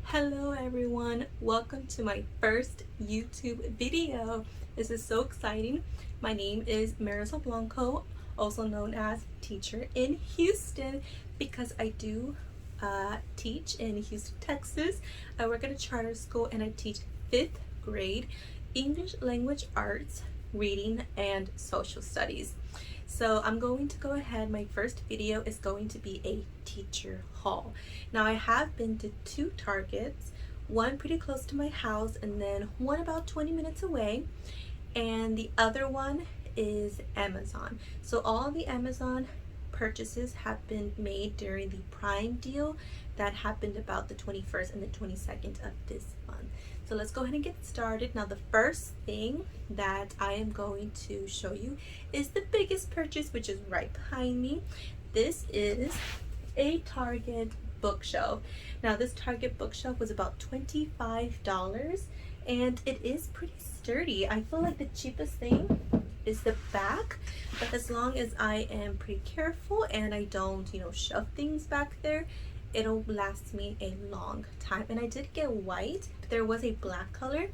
Hello everyone, welcome to my first YouTube video. This is so exciting. My name is Marisol Blanco, also known as Teacher in Houston, because I do teach in Houston, Texas. I work at a charter school and I teach 5th grade English language arts, reading, and social studies. So I'm going to go ahead. My first video is going to be a teacher haul. Now I have been to 2 Targets, one pretty close to my house and then one about 20 minutes away, and the other one is Amazon. So all the Amazon purchases have been made during the Prime deal that happened about the 21st and the 22nd of this month. So let's go ahead and get started. Now the first thing that I am going to show you is the biggest purchase, which is right behind me. This is a Target bookshelf. Now this Target bookshelf was about $25 and it is pretty sturdy. I feel like the cheapest thing is the back, but as long as I am pretty careful and I don't, shove things back there, it'll last me a long time. And I did get white. There was a black color,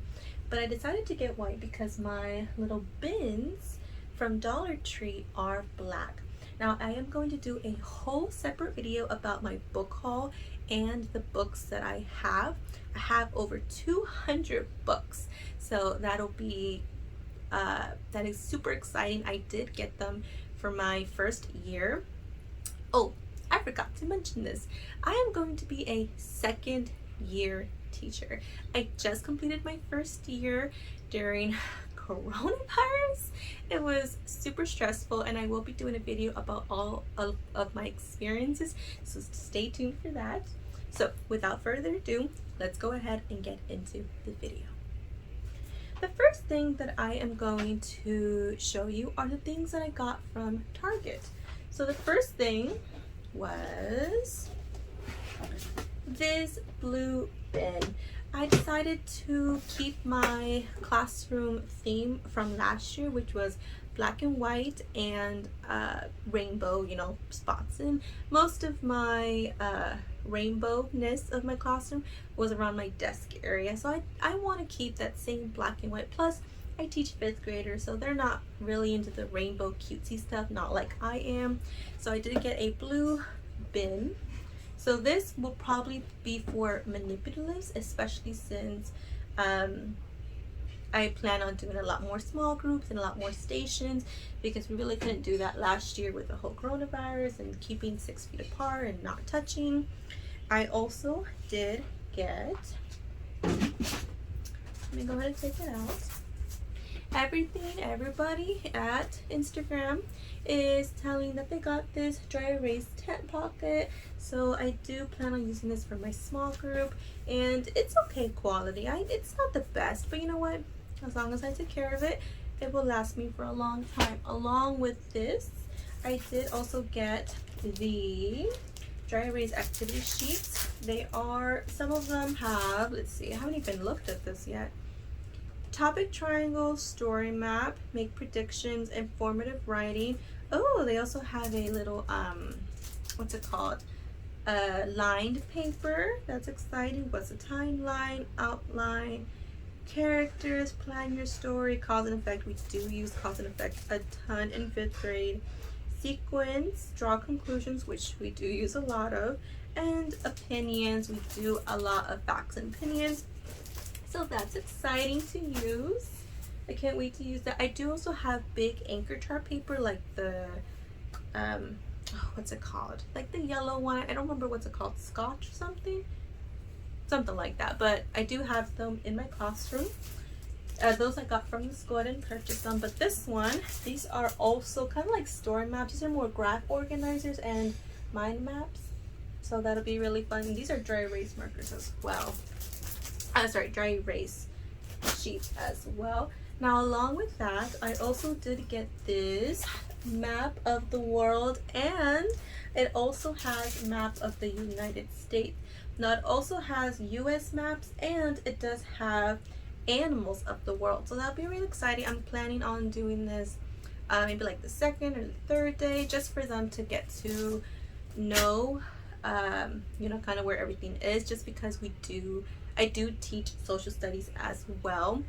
but I decided to get white because my little bins from Dollar Tree are black. Now I am going to do a whole separate video about my book haul and the books that I have. I have over 200 books, so that'll be that is super exciting. I did get them for my first year. Oh, I forgot to mention this. I am going to be a second year teacher. I just completed my first year during coronavirus. It was super stressful and I will be doing a video about all of my experiences, so stay tuned for that. So without further ado, let's go ahead and get into the video. The first thing that I am going to show you are the things that I got from Target. So the first thing was this blue bin. I decided to keep my classroom theme from last year, which was black and white and rainbow, spots. And most of my rainbow-ness of my classroom was around my desk area. So I want to keep that same black and white. Plus, I teach 5th graders, so they're not really into the rainbow cutesy stuff, not like I am. So I did get a blue bin. So this will probably be for manipulatives, especially since I plan on doing a lot more small groups and a lot more stations, because we really couldn't do that last year with the whole coronavirus and keeping 6 feet apart and not touching. I also did get, let me go ahead and take it out. Everybody at Instagram is telling that they got this dry erase tent pocket, so I do plan on using this for my small group, and it's okay quality. It's not the best, but you know what, as long as I take care of it, it will last me for a long time. Along with this, I did also get the dry erase activity sheets. They are, some of them have, let's see, I haven't even looked at this yet. Topic triangle, story map, make predictions, informative writing. Oh, they also have a little what's it called, lined paper. That's exciting. What's a timeline, outline, characters, plan your story, cause and effect. We do use cause and effect a ton in 5th grade. Sequence, draw conclusions, which we do use a lot of, and opinions. We do a lot of facts and opinions. So that's exciting to use. I can't wait to use that. I do also have big anchor chart paper, like the what's it called? Like the yellow one. I don't remember what's it called. Scotch or something like that. But I do have them in my classroom. Those I got from the school. I didn't purchase them. But this one, these are also kind of like story maps. These are more graph organizers and mind maps. So that'll be really fun. And these are dry erase markers as well. Dry erase sheets as well. Now along with that, I also did get this map of the world, and it also has map of the United States. Now it also has US maps, and it does have animals of the world. So that'll be really exciting. I'm planning on doing this maybe like the 2nd or the 3rd day, just for them to get to know you know, kind of where everything is, just because I do teach social studies as well.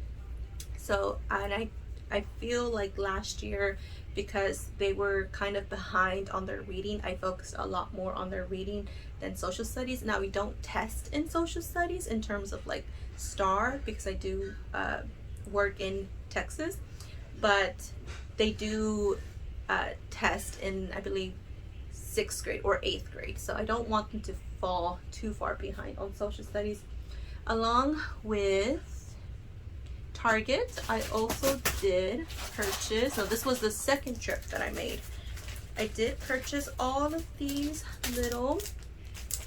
So, and I feel like last year, because they were kind of behind on their reading, I focused a lot more on their reading than social studies. Now we don't test in social studies in terms of like STAR, because I do work in Texas, but they do test in, I believe, 6th grade or 8th grade. So I don't want them to fall too far behind on social studies. Along with Target, I also did purchase, so this was the second trip that I made. I did purchase all of these little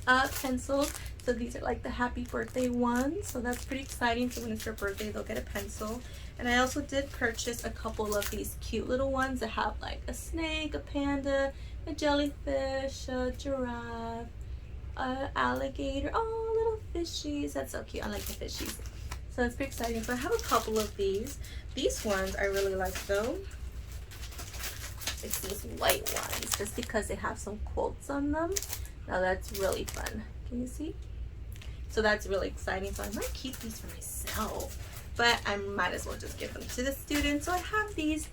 pencils. So these are like the happy birthday ones, so that's pretty exciting. So when it's their birthday, they'll get a pencil. And I also did purchase a couple of these cute little ones that have like a snake, a panda, a jellyfish, a giraffe, a alligator. Oh, little fishies. That's so cute. I like the fishies. So that's pretty exciting. So I have a couple of these. These ones I really like though. It's these white ones, just because they have some quotes on them. Now that's really fun. Can you see? So that's really exciting. So I might keep these for myself, but I might as well just give them to the students. So I have these.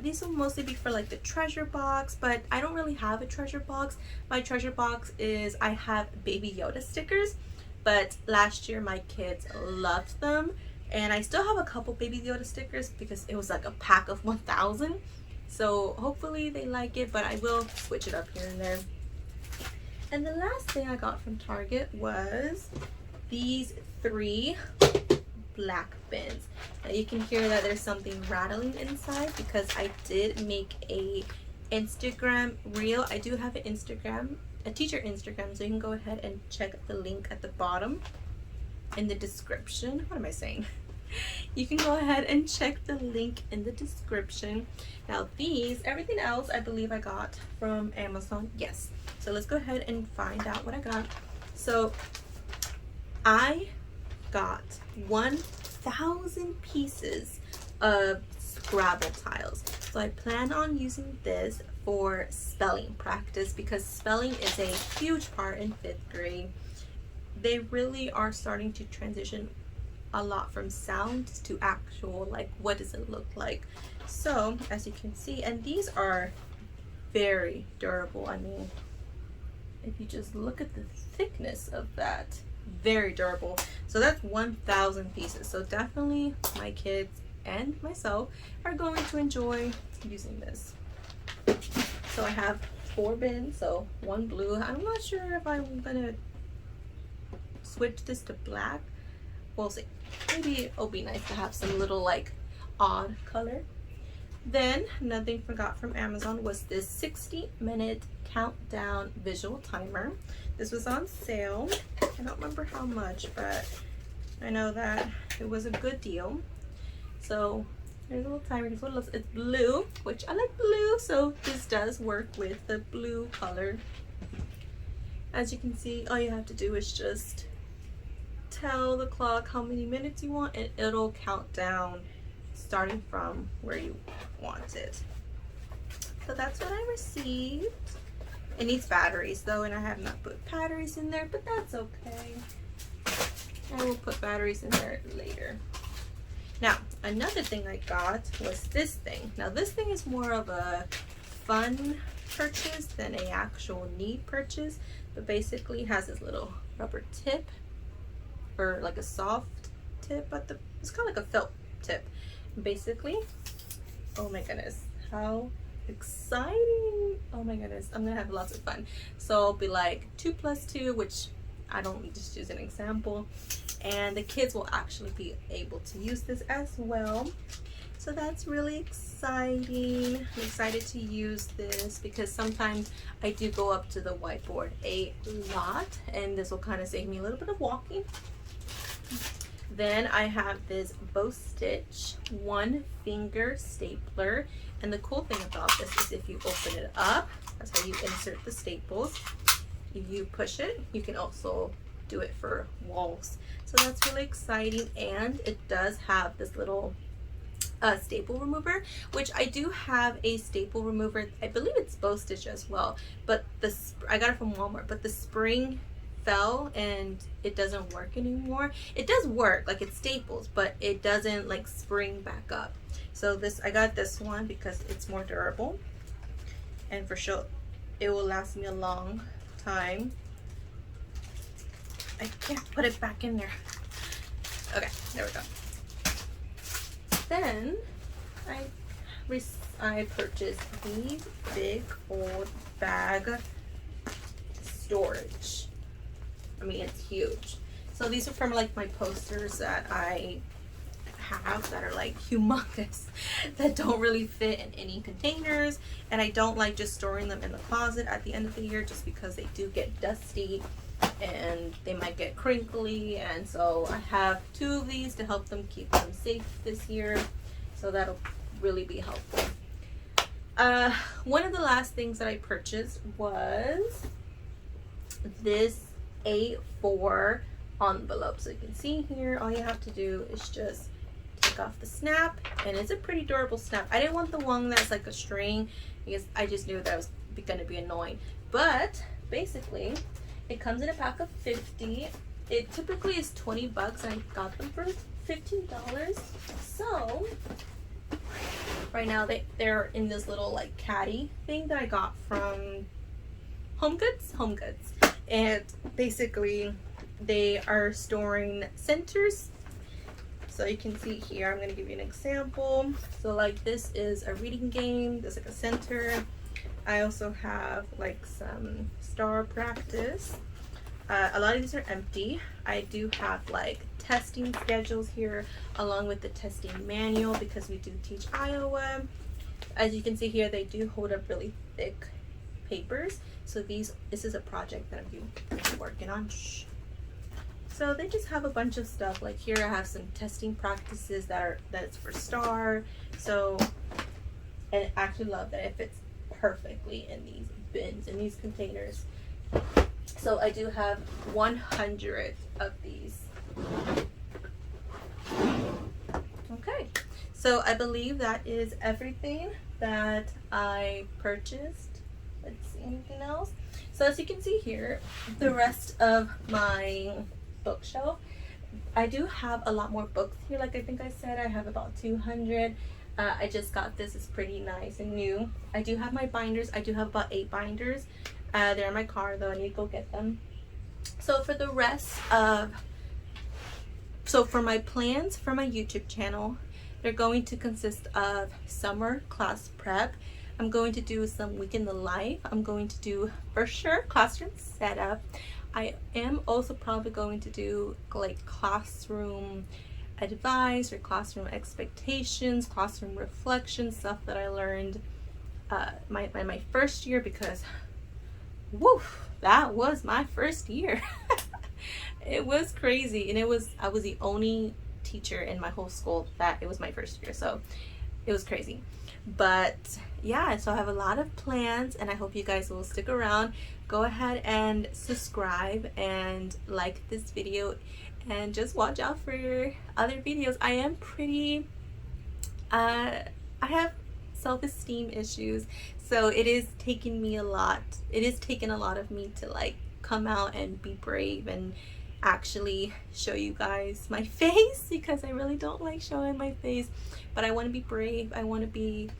These will mostly be for like the treasure box, but I don't really have a treasure box. My treasure box is, I have Baby Yoda stickers, but last year my kids loved them, and I still have a couple Baby Yoda stickers because it was like a pack of 1,000. So hopefully they like it, but I will switch it up here and there. And the last thing I got from Target was these 3 black bins. Now you can hear that there's something rattling inside because I did make a Instagram reel. I do have an Instagram, a teacher Instagram, so you can go ahead and check the link at the bottom in the description. What am I saying? You can go ahead and check the link in the description. Now these, everything else I believe I got from Amazon. Yes. So let's go ahead and find out what I got. So I got 1,000 pieces of Scrabble tiles. So I plan on using this for spelling practice, because spelling is a huge part in 5th grade. They really are starting to transition a lot from sounds to actual, like, what does it look like. So as you can see, and these are very durable. I mean, if you just look at the thickness of that, very durable. So that's 1,000 pieces. So definitely my kids and myself are going to enjoy using this. So I have 4 bins, so 1 blue. I'm not sure if I'm gonna switch this to black. We'll see. Maybe it'll be nice to have some little like odd color. Then another thing I got from Amazon was this 60-minute countdown visual timer. This was on sale. I don't remember how much, but I know that it was a good deal. So there's a little timer. It's blue, which I like blue, so this does work with the blue color. As you can see, all you have to do is just tell the clock how many minutes you want, and it'll count down starting from where you want it. So that's what I received. It needs batteries though, and I have not put batteries in there, but that's okay. I will put batteries in there later. Now, another thing I got was this thing. Now this thing is more of a fun purchase than a actual need purchase, but basically it has this little rubber tip, or like a soft tip at the, it's kind of like a felt tip. Basically, oh my goodness, how exciting. Oh my goodness, I'm gonna have lots of fun. So it'll be like 2 plus 2, which I don't, just use an example, and the kids will actually be able to use this as well. So that's really exciting. I'm excited to use this because sometimes I do go up to the whiteboard a lot, and this will kind of save me a little bit of walking. Then I have this bow stitch 1-finger stapler, and the cool thing about this is if you open it up, that's how you insert the staples. If you push it, you can also do it for walls. So that's really exciting, and it does have this little staple remover, which I do have a staple remover. I believe it's bow stitch as well, but I got it from Walmart, but the spring fell and it doesn't work anymore. It does work, like it staples, but it doesn't like spring back up. So I got this one because it's more durable, and for sure it will last me a long time. I can't put it back in there. Okay, there we go. Then I purchased these big old bag storage. I mean, it's huge. So these are from like my posters that I have that are like humongous, that don't really fit in any containers, and I don't like just storing them in the closet at the end of the year just because they do get dusty and they might get crinkly, and so I have 2 of these to help them keep them safe this year, so that'll really be helpful. One of the last things that I purchased was this A4 envelope. So you can see here, all you have to do is just take off the snap, and it's a pretty durable snap. I didn't want the one that's like a string because I just knew that was going to be annoying, but basically it comes in a pack of 50. It typically is 20 bucks, and I got them for $15. So right now they're in this little like caddy thing that I got from Home Goods. And basically they are storing centers. So you can see here, I'm going to give you an example. So like this is a reading game, there's like a center. I also have like some star practice. A lot of these are empty. I do have like testing schedules here along with the testing manual because we do teach Iowa. As you can see here, they do hold up really thick papers. So this is a project that I'm working on. So they just have a bunch of stuff. Like here I have some testing practices that's for STAR. So, and I actually love that it fits perfectly in these bins, in these containers. So I do have 100 of these. Okay, so I believe that is everything that I purchased. Let's see, anything else? So as you can see here, the rest of my bookshelf, I do have a lot more books here. Like I think I said, I have about 200. I just got this. It's pretty nice and new. I do have my binders. I do have about 8 binders. They're in my car though. I need to go get them. So for the rest of, so for my plans for my YouTube channel, they're going to consist of summer class prep. I'm going to do some week in the life. I'm going to do for sure classroom setup. I am also probably going to do like classroom advice or classroom expectations, classroom reflection, stuff that I learned my first year, because woo, that was my first year. It was crazy, and I was the only teacher in my whole school that it was my first year, so it was crazy. But yeah, so I have a lot of plans, and I hope you guys will stick around. Go ahead and subscribe and like this video, and just watch out for other videos. I am pretty I have self-esteem issues, so it is taking me a lot. It is taking a lot of me to like come out and be brave and actually show you guys my face, because I really don't like showing my face, but I want to be brave. I want to be,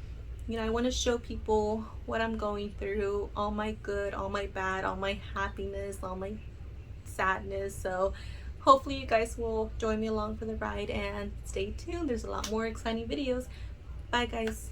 you know, I want to show people what I'm going through, all my good, all my bad, all my happiness, all my sadness. So hopefully you guys will join me along for the ride and stay tuned. There's a lot more exciting videos. Bye guys.